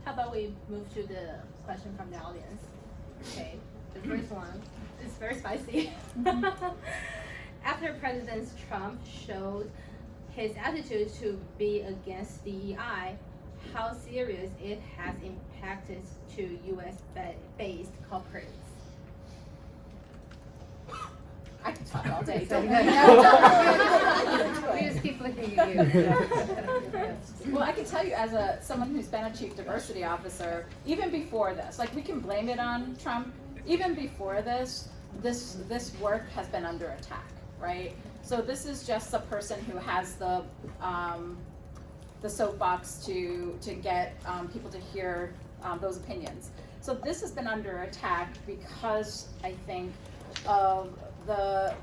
How about we move to the question from the audience? Okay, the first one is very spicy. After President Trump showed his attitude to be against DEI, how serious it has impacted to US-based corporates? I can talk all day. We just keep looking at you. Well, I can tell you as someone who's been a chief diversity officer, even before this, like we can blame it on Trump, even before this work has been under attack, right? So this is just a person who has the soapbox to get people to hear those opinions. So this has been under attack because I think of the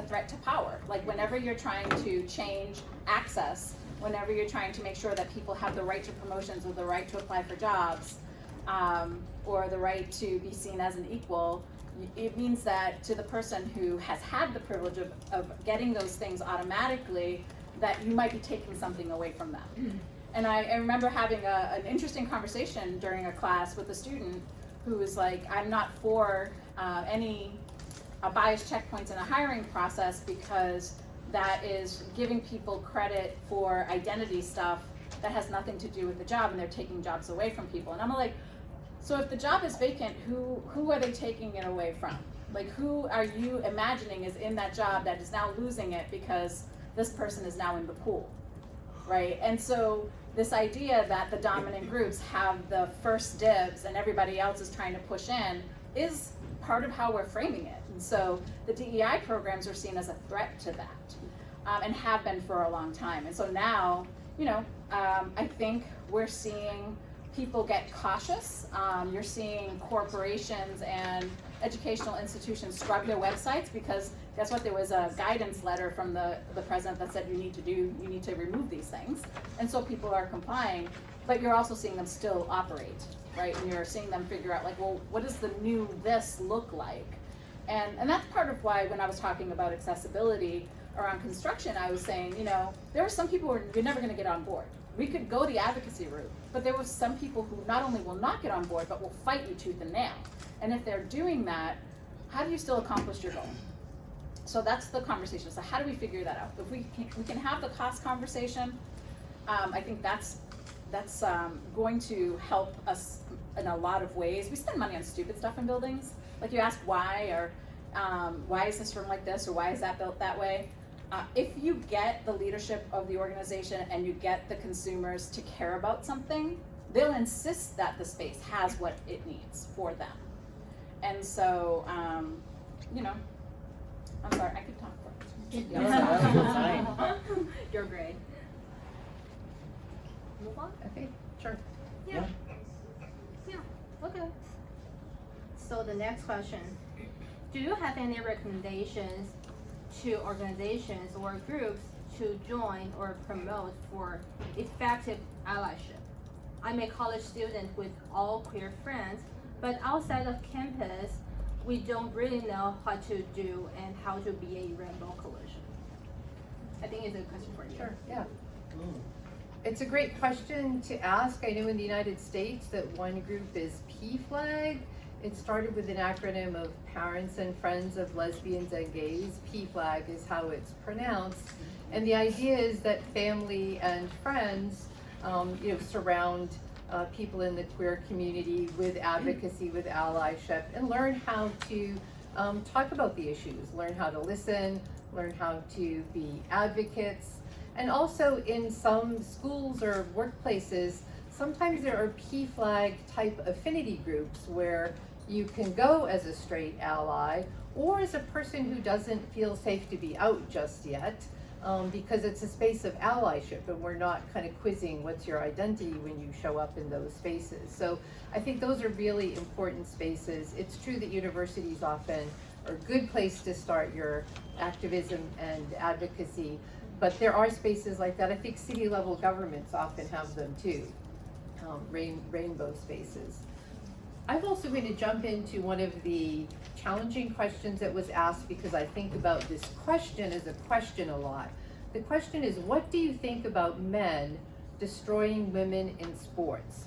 threat to power. Like whenever you're trying to change access, whenever you're trying to make sure that people have the right to promotions or the right to apply for jobs, or the right to be seen as an equal, it means that to the person who has had the privilege of getting those things automatically, that you might be taking something away from them. And I remember having an interesting conversation during a class with a student who was like, I'm not for any bias checkpoints in a hiring process because that is giving people credit for identity stuff that has nothing to do with the job, and they're taking jobs away from people. And I'm like, so if the job is vacant, who are they taking it away from? Like, who are you imagining is in that job that is now losing it because this person is now in the pool, right? And so this idea that the dominant groups have the first dibs and everybody else is trying to push in is part of how we're framing it. And so the DEI programs are seen as a threat to that, and have been for a long time. And so now, I think we're seeing people get cautious. You're seeing corporations and educational institutions scrub their websites because guess what? There was a guidance letter from the president that said you need to remove these things. And so people are complying, but you're also seeing them still operate, right? And you're seeing them figure out like, well, what does the new this look like? And that's part of why when I was talking about accessibility around construction, I was saying, there are some people who you're never gonna get on board. We could go the advocacy route, but there were some people who not only will not get on board, but will fight you tooth and nail. And if they're doing that, how do you still accomplish your goal? So that's the conversation. So how do we figure that out? If we can have the cost conversation, I think that's going to help us in a lot of ways. We spend money on stupid stuff in buildings. Like you ask why, or why is this room like this, or why is that built that way? If you get the leadership of the organization and you get the consumers to care about something, they'll insist that the space has what it needs for them. And so, I'm sorry, I could talk for You're great. Move on? Okay, sure. Yeah. Okay. So the next question, do you have any recommendations to organizations or groups to join or promote for effective allyship? I'm a college student with all queer friends, but outside of campus, we don't really know what to do and how to be a rainbow coalition. I think it's a question for you. Sure, yeah. It's a great question to ask. I know in the United States that one group is PFLAG. It started with an acronym of Parents and Friends of Lesbians and Gays. PFLAG is how it's pronounced. And the idea is that family and friends, surround people in the queer community with advocacy, with allyship, and learn how to talk about the issues, learn how to listen, learn how to be advocates. And also in some schools or workplaces, sometimes there are PFLAG type affinity groups where you can go as a straight ally or as a person who doesn't feel safe to be out just yet, because it's a space of allyship and we're not kind of quizzing what's your identity when you show up in those spaces. So I think those are really important spaces. It's true that universities often are a good place to start your activism and advocacy, but there are spaces like that. I think city level governments often have them too, rainbow spaces. I'm also going to jump into one of the challenging questions that was asked because I think about this question as a question a lot. The question is, what do you think about men destroying women in sports?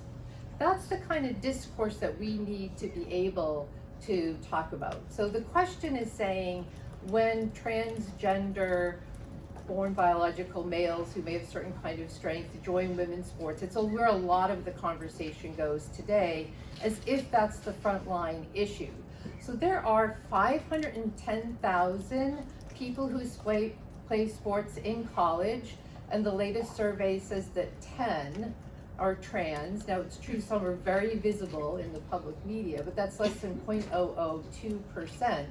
That's the kind of discourse that we need to be able to talk about. So the question is saying, when transgender born biological males who may have certain kind of strength join women's sports, it's where a lot of the conversation goes today, as if that's the frontline issue. So there are 510,000 people who play sports in college, and the latest survey says that 10 are trans. Now it's true some are very visible in the public media, but that's less than 0.002%.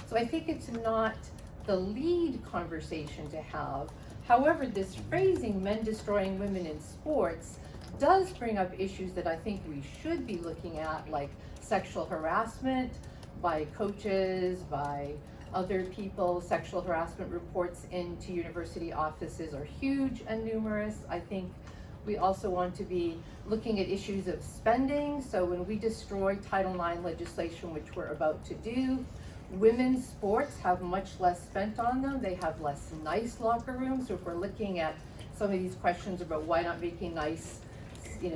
So I think it's not the lead conversation to have. However, this phrasing, men destroying women in sports, does bring up issues that I think we should be looking at, like sexual harassment by coaches, by other people. Sexual harassment reports into university offices are huge and numerous. I think we also want to be looking at issues of spending. So when we destroy Title IX legislation, which we're about to do, women's sports have much less spent on them. They have less nice locker rooms. So if we're looking at some of these questions about why not making nice,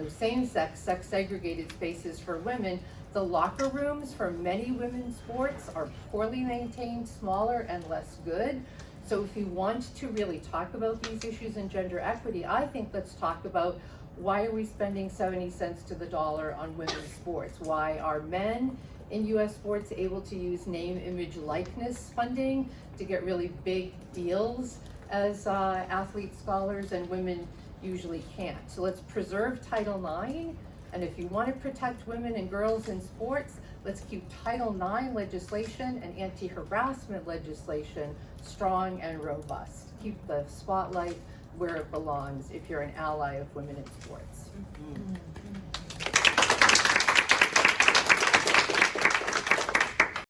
same-sex, sex-segregated spaces for women, the locker rooms for many women's sports are poorly maintained, smaller, and less good. So if you want to really talk about these issues in gender equity, I think let's talk about, why are we spending 70 cents to the dollar on women's sports? Why are men in US sports able to use name, image, likeness funding to get really big deals as athlete scholars, and women usually can't? So let's preserve Title IX, and if you want to protect women and girls in sports, let's keep Title IX legislation and anti-harassment legislation strong and robust. Keep the spotlight where it belongs if you're an ally of women in sports. Mm-hmm.